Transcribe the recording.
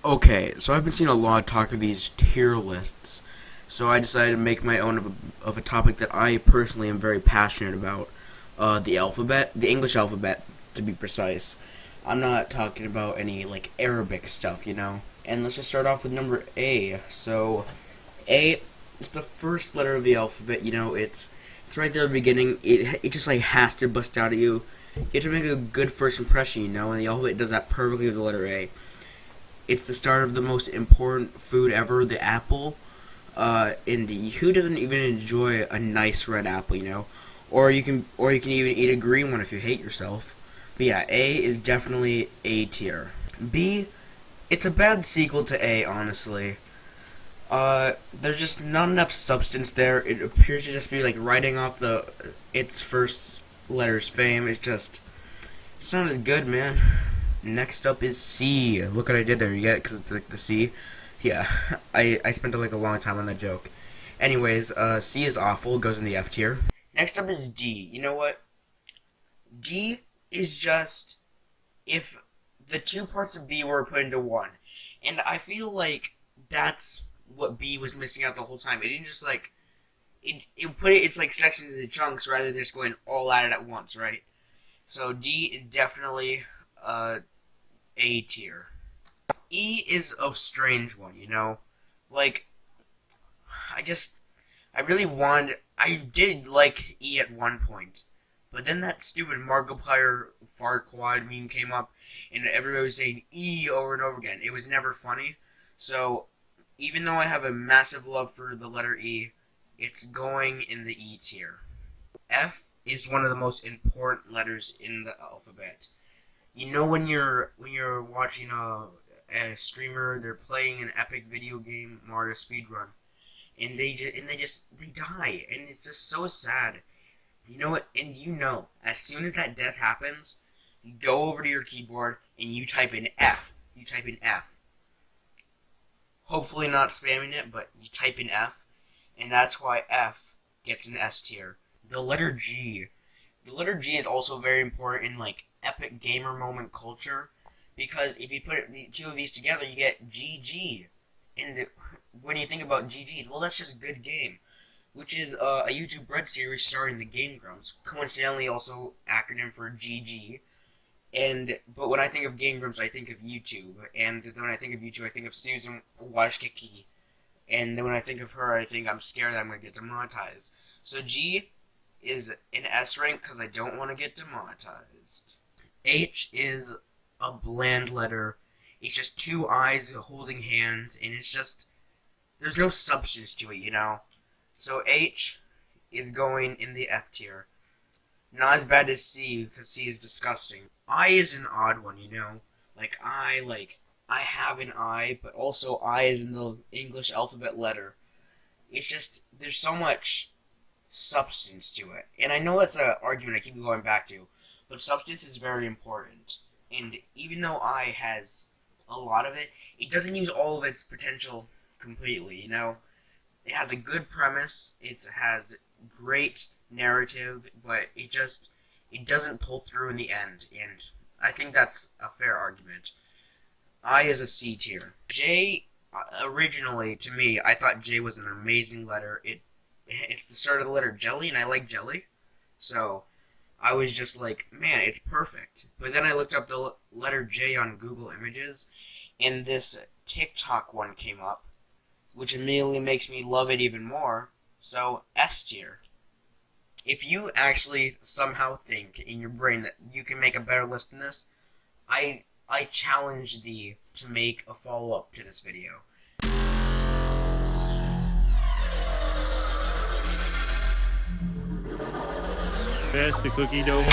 Okay, so I've been seeing a lot of talk of these tier lists, so I decided to make my own of a topic that I personally am very passionate about. The alphabet, the English alphabet, to be precise. I'm not talking about any like Arabic stuff, you know. And let's just start off with number A. So, A is the first letter of the alphabet. You know, it's right there at the beginning. It just like has to bust out at you. You have to make a good first impression, you know, and the alphabet does that perfectly with the letter A. It's the start of the most important food ever, the apple. And who doesn't even enjoy a nice red apple, you know? Or you can even eat a green one if you hate yourself. But yeah, A is definitely A tier. B, it's a bad sequel to A, honestly. There's just not enough substance there. It appears to just be like writing off its first letter's fame. It's not as good, man. Next up is C. Look what I did there. You get it? Because it's like the C. Yeah, I spent like a long time on that joke. Anyways, C is awful. Goes in the F tier. Next up is D. You know what? D is just if the two parts of B were put into one, and I feel like that's what B was missing out the whole time. It didn't just like it put its like sections into chunks rather than just going all at it at once, right? So D is definitely A tier. E is a strange one, you know? Like, I just, I really wanted, I did like E at one point, but then that stupid Markiplier Farquaad meme came up, and everybody was saying E over and over again. It was never funny, so even though I have a massive love for the letter E, it's going in the E tier. F is one of the most important letters in the alphabet. You know when you're watching a streamer, they're playing an epic video game, Mario speedrun, and they die, and it's just so sad. You know what? And as soon as that death happens, you go over to your keyboard and you type in F. You type in F. Hopefully not spamming it, but you type in F, and that's why F gets an S tier. The letter G. The letter G is also very important in like epic gamer moment culture, because if you put the two of these together, you get GG. And when you think about GG, well, that's just good game, which is a YouTube Red series starring the Game Grumps, coincidentally also acronym for GG. But when I think of Game Grumps, I think of YouTube, and then when I think of YouTube, I think of Susan Wojcicki, and then when I think of her, I think I'm scared that I'm gonna get demonetized. So G is an S rank because I don't want to get demonetized. H is a bland letter. It's just two eyes holding hands, and there's no substance to it, you know? So H is going in the F tier. Not as bad as C, because C is disgusting. I is an odd one, you know? I have an I, but also I is in the English alphabet letter. It's just, there's so much substance to it. And I know that's an argument I keep going back to, but substance is very important. And even though I has a lot of it, it doesn't use all of its potential completely, you know? It has a good premise, it has great narrative, but it doesn't pull through in the end, and I think that's a fair argument. I is a C tier. J, originally, to me, I thought J was an amazing letter. It's the start of the letter jelly, and I like jelly, so I was just like, man, it's perfect. But then I looked up the letter J on Google Images, and this TikTok one came up, which immediately makes me love it even more, so S tier. If you actually somehow think in your brain that you can make a better list than this, I challenge thee to make a follow-up to this video. Pass the cookie dough.